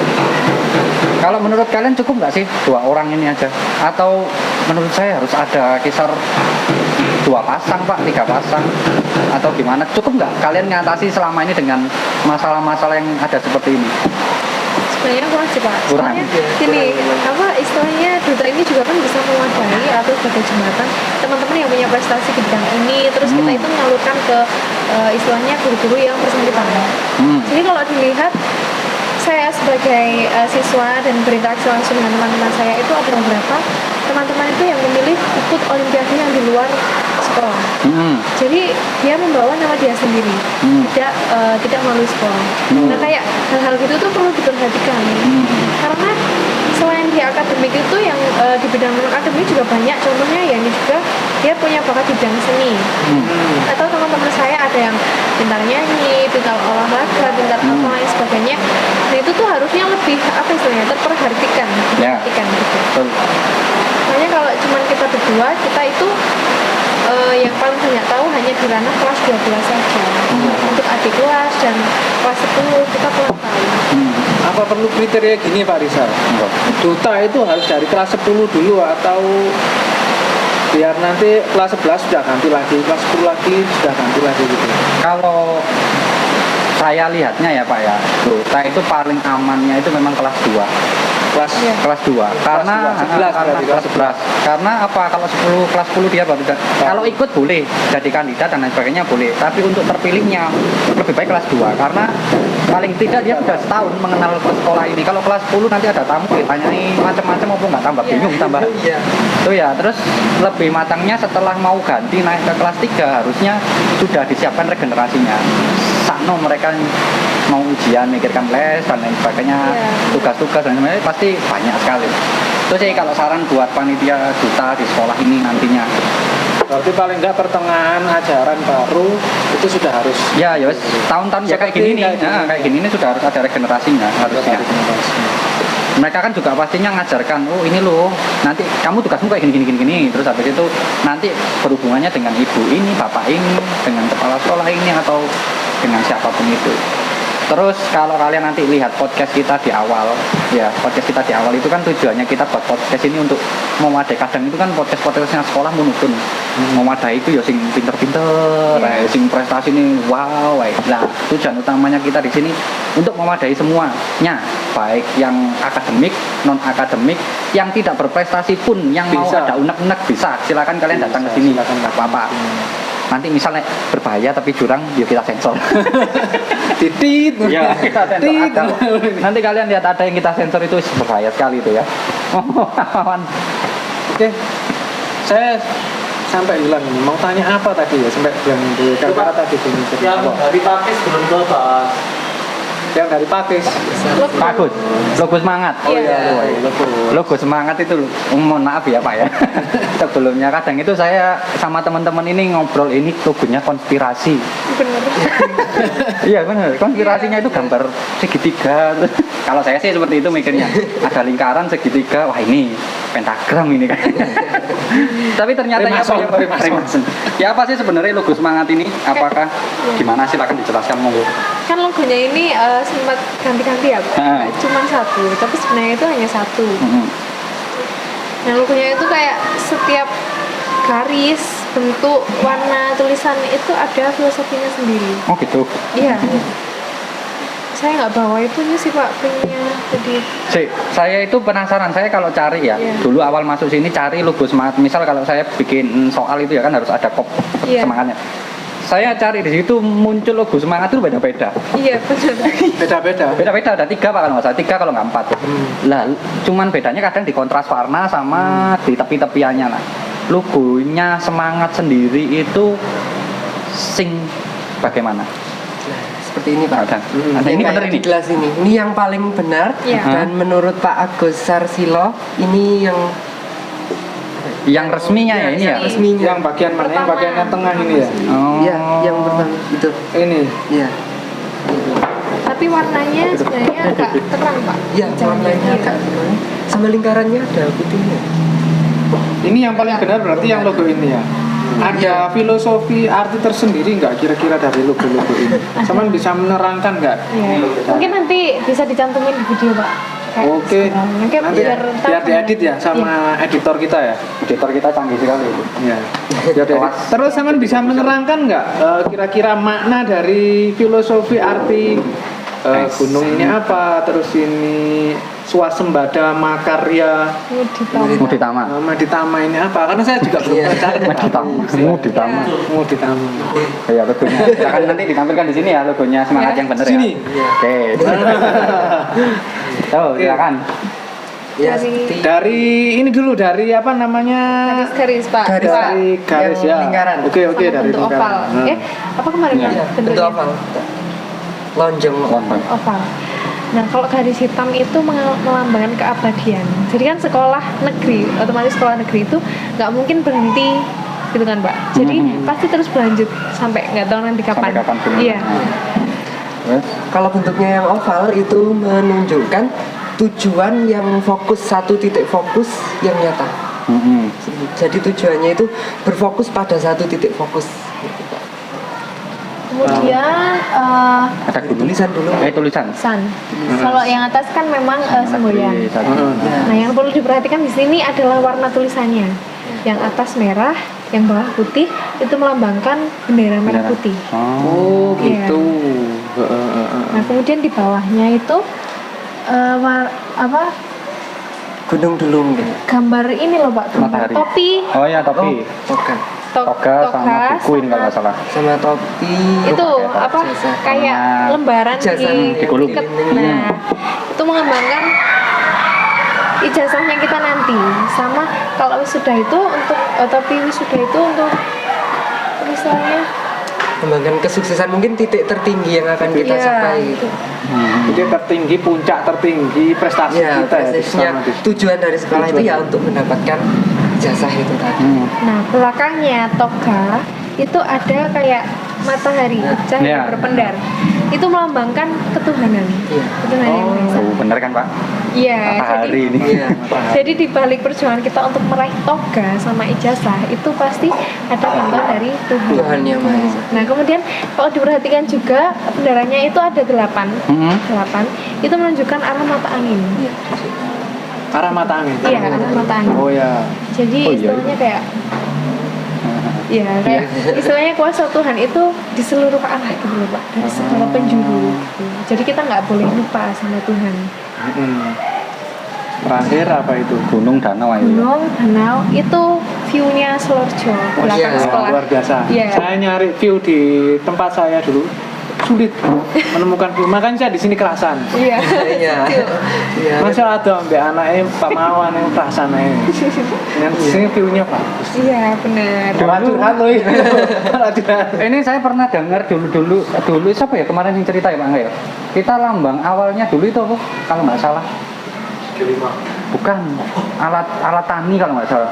Kalau menurut kalian cukup nggak sih 2 orang ini aja? Atau menurut saya harus ada kisar 2 pasang Pak, 3 pasang? Atau gimana? Cukup nggak kalian ngatasi selama ini dengan masalah-masalah yang ada seperti ini? Sebenarnya kurang sih Pak. Kurang. Soalnya istilahnya duta ini juga kan bisa mewadahi atau sebagai jembatan teman-teman yang punya prestasi di bidang ini, terus kita itu menyalurkan ke istilahnya guru-guru yang bersangkutan. Jadi kalau dilihat saya sebagai siswa dan berinteraksi langsung dengan teman-teman saya itu ada beberapa teman-teman itu yang memilih ikut olimpiade yang di luar sekolah. Jadi dia membawa nama dia sendiri, tidak melalui sekolah. Nah kayak hal-hal gitu tuh perlu diperhatikan, karena selain di akademik itu yang di bidang non akademik juga banyak. Contohnya ya ini juga dia punya bakat di bidang seni. Atau teman-teman saya ada yang pintar nyanyi, pintar olahraga, pintar apa lain sebagainya. Nah itu tuh harusnya lebih apa istilahnya terperhatikan gitu. Makanya kalau cuman kita berdua, kita itu yang paling banyak tahu hanya di ranah kelas 12 saja. Untuk adik kelas dan kelas 10 kita kurang tahu. Apa perlu kriteria gini Pak Rizal? Duta itu harus dari kelas 10 dulu atau biar nanti kelas 11 sudah ganti lagi, kelas 10 lagi sudah ganti lagi gitu? Kalau saya lihatnya ya Pak ya, duta itu paling amannya itu memang kelas 2. Kelas 2 karena kelas 11. Karena apa? Kalau 10 kelas 10 dia baru kalau ikut boleh jadi kandidat dan lain sebagainya boleh, tapi untuk terpilihnya lebih baik kelas 2 karena paling tidak dia sudah setahun mengenal sekolah ini. Kalau kelas 10 nanti ada tamu ditanyai macam-macam maupun nggak tambah bingung tambah. Itu ya, terus lebih matangnya setelah mau ganti naik ke kelas 3 harusnya sudah disiapkan regenerasinya. Sakno mereka mau ujian mikirkan les dan lain sebagainya, tugas-tugas dan sebagainya pasti banyak sekali. Itu sih kalau saran buat panitia duta di sekolah ini nantinya. Berarti paling enggak pertengahan ajaran baru itu sudah harus Ya wes tahun-tahun ya kayak gini nih, kayak gini ini sudah harus ada regenerasinya harusnya. Mereka kan juga pastinya ngajarkan, oh ini loh, nanti kamu tugasmu kayak gini. Terus habis itu nanti berhubungannya dengan ibu ini, bapak ini, dengan kepala sekolah ini atau dengan siapapun itu. Terus kalau kalian nanti lihat podcast kita di awal, ya podcast kita di awal itu kan tujuannya kita buat podcast ini untuk memadai. Kadang itu kan podcastnya sekolah monoton. Memadai itu ya sing pinter-pinter, sing prestasi ini wow. Nah tujuan utamanya kita di sini untuk memadai semuanya, baik yang akademik, non akademik, yang tidak berprestasi pun, yang mau ada unek-unek bisa. Silakan kalian datang ke sini, nggak apa-apa. Nanti misalnya berbahaya tapi curang, yuk kita sensor. titit. Ya, kita sensor ada. Nanti kalian lihat ada yang kita sensor itu berbahaya sekali itu ya. Oke. Saya sampai hilang ini. Mau tanya apa tadi ya? Sampai bilang di kata tadi sini. Yang dari Pakis belum bahas. Yang dari Pakis. Bagus. Logo semangat. Oh iya, Logo semangat itu mohon maaf ya Pak ya. Sebelumnya kadang itu saya sama teman-teman ini ngobrol ini logonya konspirasi. Bener. Iya benar. Konspirasinya itu gambar segitiga. Kalau saya sih seperti itu mikirnya. Ada lingkaran segitiga. Wah ini pentagram ini kan. Tapi ternyata Freemason. Ya apa sih sebenarnya logo semangat ini? Apakah gimana? Silakan dijelaskan monggo. Kan logonya ini sempat ganti-ganti ya Pak. Cuman satu, tapi sebenarnya itu hanya satu. Nah logonya itu kayak setiap garis, bentuk, warna, tulisan itu ada filosofinya sendiri. Oh gitu. Iya. Saya nggak bawa itunya sih Pak, punya jadi. Saya itu penasaran. Saya kalau cari ya, dulu awal masuk sini cari logo semangat. Misal kalau saya bikin soal itu ya kan harus ada semangatnya. Saya cari di situ muncul logo semangat itu beda-beda. Iya benar. Beda-beda ada 3 Pak kalau nggak salah, 3 kalau nggak 4. Lah cuman bedanya kadang di kontras warna sama di tepi-tepiannya lah. Logonya semangat sendiri itu bagaimana? Seperti ini Pak. Ada ini benar ini. Jelas ini. Ini yang paling benar dan menurut Pak Agus Sarsilo ini yang resminya ya ini ya. Resminya. Yang bagian mana? Yang bagian yang tengah ini ya. Iya, yang pertama itu. Ini. Iya. Tapi warnanya sebenarnya agak terang Pak. Iya, warnanya agak terang. Sama lingkarannya ada putihnya. Ini yang paling benar berarti yang logo ini ya. Ada filosofi arti tersendiri nggak kira-kira dari logo-logo ini? Cuman bisa menerangkan nggak? Iya. Mungkin nanti bisa dicantumin di video Pak. Oke. Mungkin Nanti biar diedit ya sama editor kita ya. Editor kita canggih sekali itu. Iya. Terus Saman bisa menerangkan nggak kira-kira makna dari filosofi arti gunung ini apa? Terus ini swasembada makarya Maditama ini apa? Karena saya juga belum baca. Muditama. Ya logonya. Silakan nanti ditampilkan di sini ya logonya semangat yang benar ya. Sini. Oke. Oh, silakan. Ya, Dari- seperti Dari ini dulu, dari apa namanya? garis-garis Pak. Garis. Pak. Dari garis Yang ya. lingkaran. Oke, Sama dari bentuk lingkaran. oval. Nah. Apa kemarin Iya. Pak? ya, bentuk Bentuknya? oval. Lonjong. Lontong. Oval. Nah, kalau garis hitam itu melambangkan keabadian. Jadi kan sekolah negeri, otomatis sekolah negeri itu nggak mungkin berhenti gitu kan, Pak. Jadi pasti terus berlanjut sampai nggak tahu nanti kapan. Sampai kapan pun. Iya. Terus? Kalau bentuknya yang oval itu menunjukkan tujuan yang fokus, satu titik fokus yang nyata. Mm-mm. Jadi tujuannya itu berfokus pada satu titik fokus. Kemudian Ada gunung. Tulisan dulu. Tulisan. sun. Kalau yang atas kan memang semboyan. Heeh. Nah, yang perlu diperhatikan di sini adalah warna tulisannya. Yang atas merah, yang bawah putih, itu melambangkan bendera merah putih. Oh, Iya. gitu. Nah, kemudian di bawahnya itu apa? Gunung dulu mungkin. Gambar ini loh Pak, gambar Matahari. topi, Oh ya, topi. Toga. Toga sama buku ini kalau nggak salah. Sama topi. itu apa Ijazah. kayak Sama lembaran ijazah. Digulung. diikat. Nah, itu mengembangkan ijazahnya kita nanti. Sama kalau wisuda itu untuk topi wisuda itu untuk misalnya Mengembangkan kesuksesan, mungkin titik tertinggi yang akan kita Iya, capai. gitu. Jadi tertinggi, puncak tertinggi prestasi Ya, kita ya. prosesnya bersama di- tujuan dari sekolah itu ya untuk mendapatkan ijazah itu tadi. Nah, belakangnya toga itu ada kayak matahari cahaya Iya. berpendar. Itu melambangkan ketuhanan. Iya. Ketuhanan yang Maha Esa. Oh, bener kan Pak? Iya, Matahari ini. Iya. jadi di balik perjuangan kita untuk meraih toga sama ijazah itu pasti ada gambar dari Tuhan. Tuhan yang Maha Esa. Nah, kemudian kalau diperhatikan juga benderanya itu ada 8. Mm-mm. 8 itu menunjukkan arah mata angin. Arah mata angin. Iya, arah mata angin. Oh ya. Jadi Oh, iya. istilahnya kayak ya kayak istilahnya kuasa Tuhan itu di seluruh arah gitu loh Pak, dari segala penjuru gitu. Jadi kita nggak boleh lupa sama Tuhan. Terakhir apa itu? Gunung Danau ayo. Gunung, danau itu view-nya Selorjo belakang iya. sekolah. Luar biasa. Iya. Saya nyari view di tempat saya dulu sulit menemukan view. Makanya saya di sini kerasan. Iya. Iya. Iya. Masa ada ambek anaknya Pak Mawan yang kerasan aja. Yang di sini view-nya bagus. Iya, benar. Orang curhat loh ini. Orang curhat. Ini saya pernah dengar dulu siapa ya kemarin yang cerita ya Pak Angga ya? Kita lambang awalnya dulu itu apa? Kalau nggak salah. Bukan alat tani kalau nggak salah.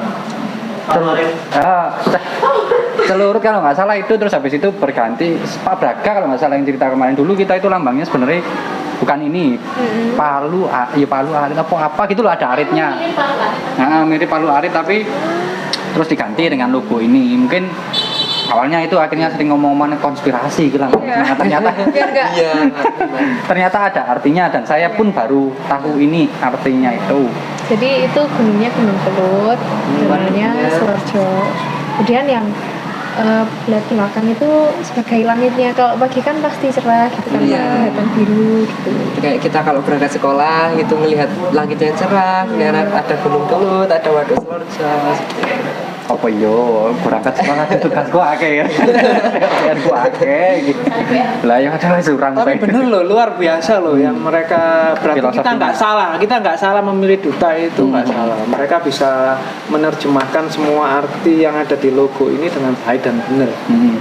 Celurut kalau nggak salah itu, terus habis itu berganti Pak Braga kalau nggak salah yang cerita kemarin. Dulu kita itu lambangnya sebenarnya bukan ini, palu arit apa gitu loh, ada aritnya. Nah, mirip palu arit tapi terus diganti dengan logo ini. Mungkin awalnya itu akhirnya sering ngomong-ngomong konspirasi gitu lah. Nah, ternyata Biar nggak Iya. ternyata ada artinya dan saya pun baru tahu ini artinya itu. Jadi itu gunungnya Gunung Kelut, warnanya Iya. Selorjo. Kemudian yang lihat belakang itu sebagai langitnya. Kalau pagi kan pasti cerah gitu kan, Iya. kelihatan biru gitu. Kayak kita kalau berangkat sekolah itu melihat langit yang cerah, melihat ada gunung Kelut, ada waduk Selorjo. Apa yo berangkat sekolah itu tugas gua akeh ya. Biar gua akeh gitu. Lah yang ada surang Tapi saya. bener loh, luar biasa loh yang mereka berarti Filosofinya. kita nggak salah memilih duta itu nggak salah. Mereka bisa menerjemahkan semua arti yang ada di logo ini dengan baik dan benar.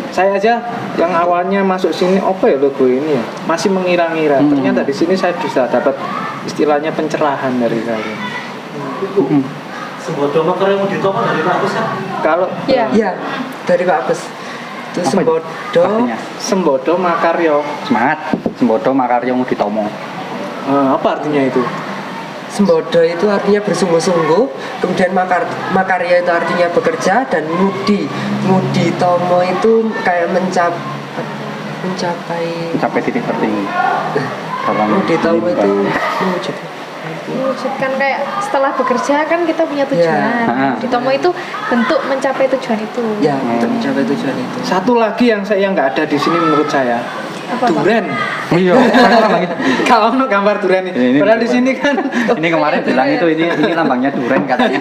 Saya aja yang awalnya masuk sini apa ya logo ini ya masih mengira-ngira. Ternyata di sini saya bisa dapat istilahnya pencerahan dari kalian. Sembodo makar yang mau ditopang dari Pak Agus kan? Kalau Iya. Iya, dari Pak Agus. Itu Apa Sembodo. artinya? Sembodo Makaryo, Semangat, Sembodo Makaryo Ditomo. apa artinya itu? Sembodo itu artinya bersungguh-sungguh, kemudian makarya itu artinya bekerja, dan mudi tomo itu kayak mencapai Sampai titik tertinggi. Dalam mudi tomo itu Mewujudkan kayak setelah bekerja kan kita punya tujuan. Iya. Di Tomo itu bentuk mencapai tujuan itu. ya untuk mencapai tujuan itu. Satu lagi yang nggak ada di sini menurut saya, Apa, Pak? duren. Iya, saya lambang itu. Kalau no gambar duren ini, Ini padahal di duren. sini kan Ini kemarin bilang itu ini lambangnya duren katanya.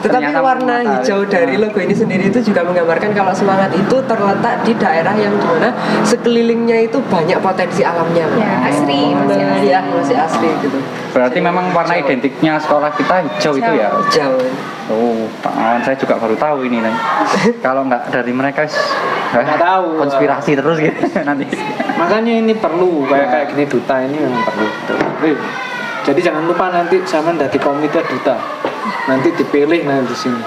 Tetapi Ternyata warna matahari. hijau dari logo ini sendiri itu juga menggambarkan kalau semangat itu terletak di daerah yang dimana sekelilingnya itu banyak potensi alamnya. Ya, asri, masih asri. Ya, masih asri gitu. Berarti memang warna Hijau. identiknya sekolah kita hijau itu ya. Hijau. Oh, Pak Awan, saya juga baru tahu ini nih. Kalau nggak dari mereka, Nggak tahu. konspirasi terus gitu nanti. Makanya ini perlu kayak gini duta ini memang perlu. Jadi jangan lupa nanti sama dari komite duta. Nanti dipilih nanti di sini.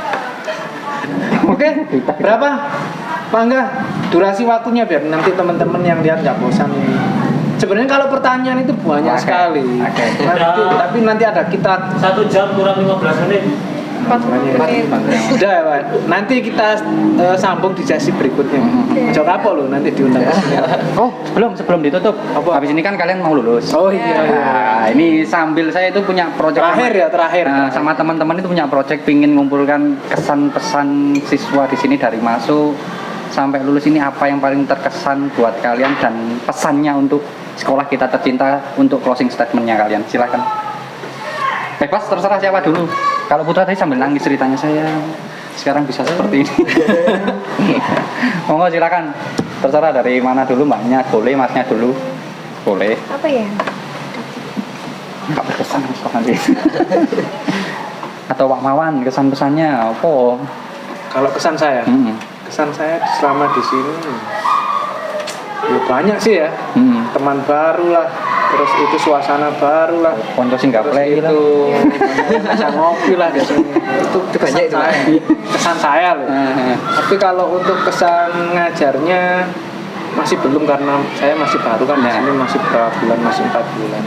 Oke, berapa? Pak Angga, durasi waktunya biar nanti teman-teman yang lihat nggak bosan ini. Sebenarnya kalau pertanyaan itu banyak Oke, sekali. oke. Tapi nanti ada kita 1 jam kurang 15 menit. 40 menit. udah ya, Pak. Nanti kita sambung di sesi berikutnya. Jauh apa lo nanti diundang ke sini. Oh, sebelum ditutup. Apa? Habis ini kan kalian mau lulus. Oh iya. Nah, ini sambil saya itu punya project Terakhir. sama teman-teman itu punya project pingin ngumpulkan kesan pesan siswa di sini dari masuk sampai lulus ini apa yang paling terkesan buat kalian dan pesannya untuk sekolah kita tercinta untuk closing statementnya kalian. Silakan. Bebas terserah siapa dulu. Kalau Putra tadi sambil nangis ceritanya saya sekarang bisa seperti ini. Monggo silakan. Terserah dari mana dulu, mbaknya boleh, masnya dulu boleh. Apa ya? Nggak berkesan kok nanti. Atau Pak Mawan kesan pesannya apa? Kalau kesan saya, kesan saya selama di sini ya banyak sih ya. Teman baru lah, terus itu suasana baru lah, Konco sing nggak terus play lah. itu bisa ngopi lah di sini. Itu banyak itu, Pak. kesan saya loh. Tapi kalau untuk kesan ngajarnya masih belum karena saya masih baru kan di sini masih berapa bulan, masih 4 bulan.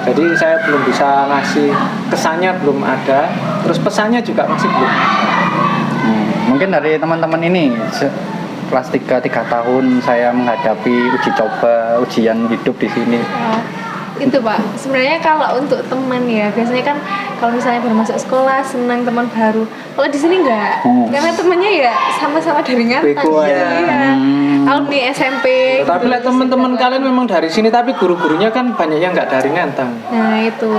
Jadi saya belum bisa ngasih kesannya belum ada, terus pesannya juga masih belum. Mungkin dari teman-teman ini kelas 3 tahun saya menghadapi uji coba, ujian hidup di sini. Ya, itu Pak, sebenarnya kalau untuk teman ya biasanya kan kalau misalnya baru masuk sekolah senang teman baru, kalau di sini enggak, karena temannya ya sama-sama dari ngantang. Bego ya. Iya. Alumni SMP. Tapi lihat teman-teman kalian memang dari sini, tapi guru-gurunya kan banyak yang nggak dari Ngantang. Nah itu,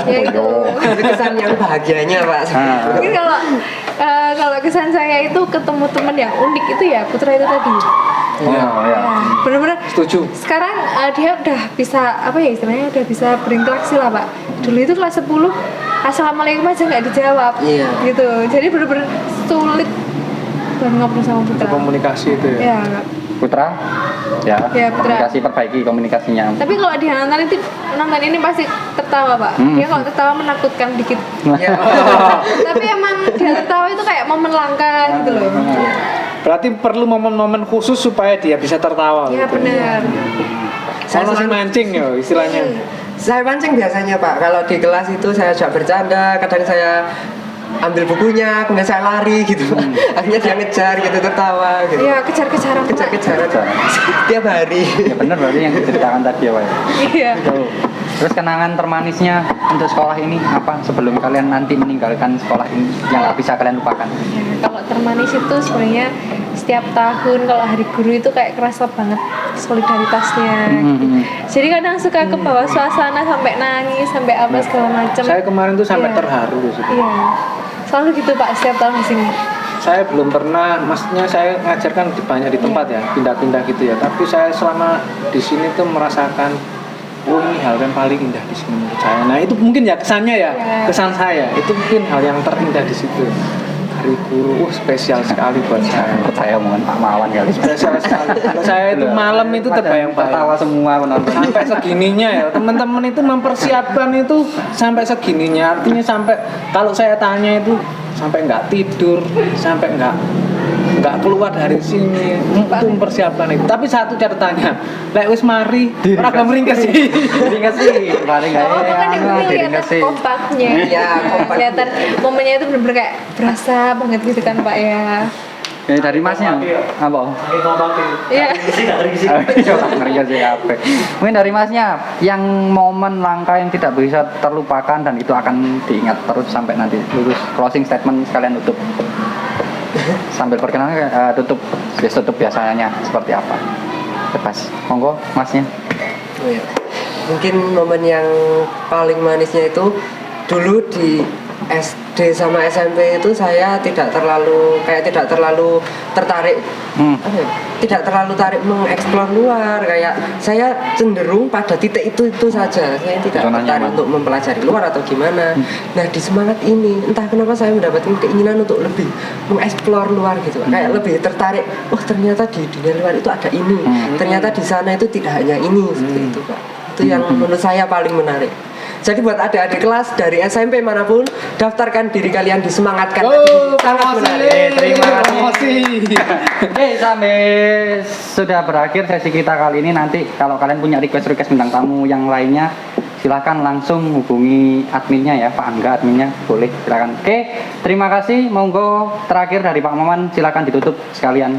ya itu. Itu kesan yang bahagianya Pak. Mungkin kalau kesan saya itu ketemu teman yang unik itu ya Putra itu tadi. Oh, ya. Nah, benar-benar Setuju. sekarang dia udah bisa apa ya istilahnya udah bisa berinteraksi lah Pak. Dulu itu kelas 10 assalamualaikum aja nggak dijawab. Iya. Gitu. Jadi benar-benar sulit buat ngobrol sama Putra. Komunikasi itu ya. Ya. Putra, ya, Ya, Putra. komunikasi perbaiki komunikasinya. Tapi kalau dia nonton ini pasti tertawa Pak. Dia kalau tertawa menakutkan dikit. Ya. Tapi emang dia tertawa itu kayak momen langka gitu loh. Berarti perlu momen-momen khusus supaya dia bisa tertawa. Ya gitu. benar. Kalau si mancing ya istilahnya. Saya pancing biasanya Pak, kalau di kelas itu saya ajak bercanda, kadang saya ambil bukunya, kemudian saya lari gitu Pak. Akhirnya dia ngejar gitu, tertawa gitu. Iya kejar-kejaran. Pak. Kejar-kejaran tiap hari. Ya benar berarti yang diceritakan tadi ya Pak. Iya. Tuh. Terus kenangan termanisnya untuk sekolah ini apa sebelum kalian nanti meninggalkan sekolah ini yang nggak bisa kalian lupakan? Ya, kalau termanis itu sebenarnya setiap tahun kalau hari guru itu kayak kerasa banget solidaritasnya. Jadi kadang suka ke bawah suasana sampai nangis sampai apa segala macam. Saya kemarin tuh sampai Iya. terharu di situ. Iya. Selalu gitu Pak setiap tahun di sini. Saya belum pernah, maksudnya saya ngajarkan banyak di tempat ya, pindah-pindah gitu ya. Tapi saya selama di sini tuh merasakan, oh ini hal yang paling indah di sini menurut saya. Nah itu mungkin ya kesannya ya, Iya. kesan saya itu mungkin hal yang terindah di situ. Hari guru, spesial sekali buat saya. Menurut saya omongan Pak Mawan kali. Spesial sekali. Kalau saya itu malam itu terbayang-bayang. Tertawa semua penonton. Sampai segininya ya, teman-teman itu mempersiapkan itu sampai segininya. Artinya sampai kalau saya tanya itu sampai nggak tidur, sampai nggak keluar dari sini untuk mempersiapkan itu. Tapi satu catatannya, lek wis mari ora gelem ringkes sih. Ringkes sih, paling nggak Oh, kan yang penting ringkes kelihatan sih. kompaknya. Iya, kompak. Kelihatan momennya itu benar-benar kayak berasa banget gitu kan Pak ya. Dari masnya apa? Makin kompak Iya. Terisi gak terisi. Ngeri sih apa? Mungkin dari masnya yang momen langka yang tidak bisa terlupakan dan itu akan diingat terus sampai nanti lulus. Closing statement sekalian tutup. Sambil perkenalan tutup biasanya seperti apa? Bebas. Monggo masnya. Mungkin momen yang paling manisnya itu dulu di SD sama SMP itu saya tidak terlalu tertarik apa ya, tidak terlalu tarik mengeksplor luar, kayak saya cenderung pada titik itu saja, saya tidak Zona tertarik nyaman. untuk mempelajari luar atau gimana. Nah di semangat ini entah kenapa saya mendapatkan keinginan untuk lebih mengeksplor luar gitu, kayak lebih tertarik, oh ternyata di dunia luar itu ada ini, ternyata di sana itu tidak hanya ini, seperti itu Pak. Itu yang menurut saya paling menarik. Jadi buat adik-adik kelas dari SMP manapun, daftarkan diri kalian di Semangatkan. Sangat menarik. Terima kasih. Oke, sampai sudah berakhir sesi kita kali ini. Nanti kalau kalian punya request bintang tamu yang lainnya, silahkan langsung hubungi adminnya ya, Pak Angga adminnya, boleh silakan. Oke, terima kasih. Monggo terakhir dari Pak Maman, silakan ditutup sekalian.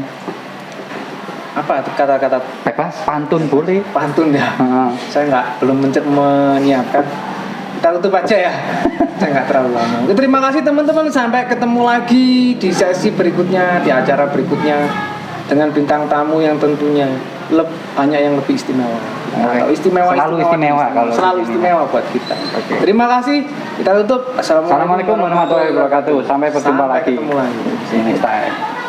Apa tuh kata-kata Bebas, pantun boleh. pantun ya? Saya belum menyiapkan. Kita tutup aja ya. Saya nggak terlalu lama. Oke, terima kasih teman-teman. Sampai ketemu lagi di sesi berikutnya, di acara berikutnya dengan bintang tamu yang tentunya banyak yang lebih istimewa. Atau Selalu istimewa kalau selalu di sini. istimewa buat kita. Oke. Terima kasih. Kita tutup. Assalamualaikum warahmatullahi wabarakatuh. Sampai berjumpa Sampai lagi. ketemu lagi. See you next time.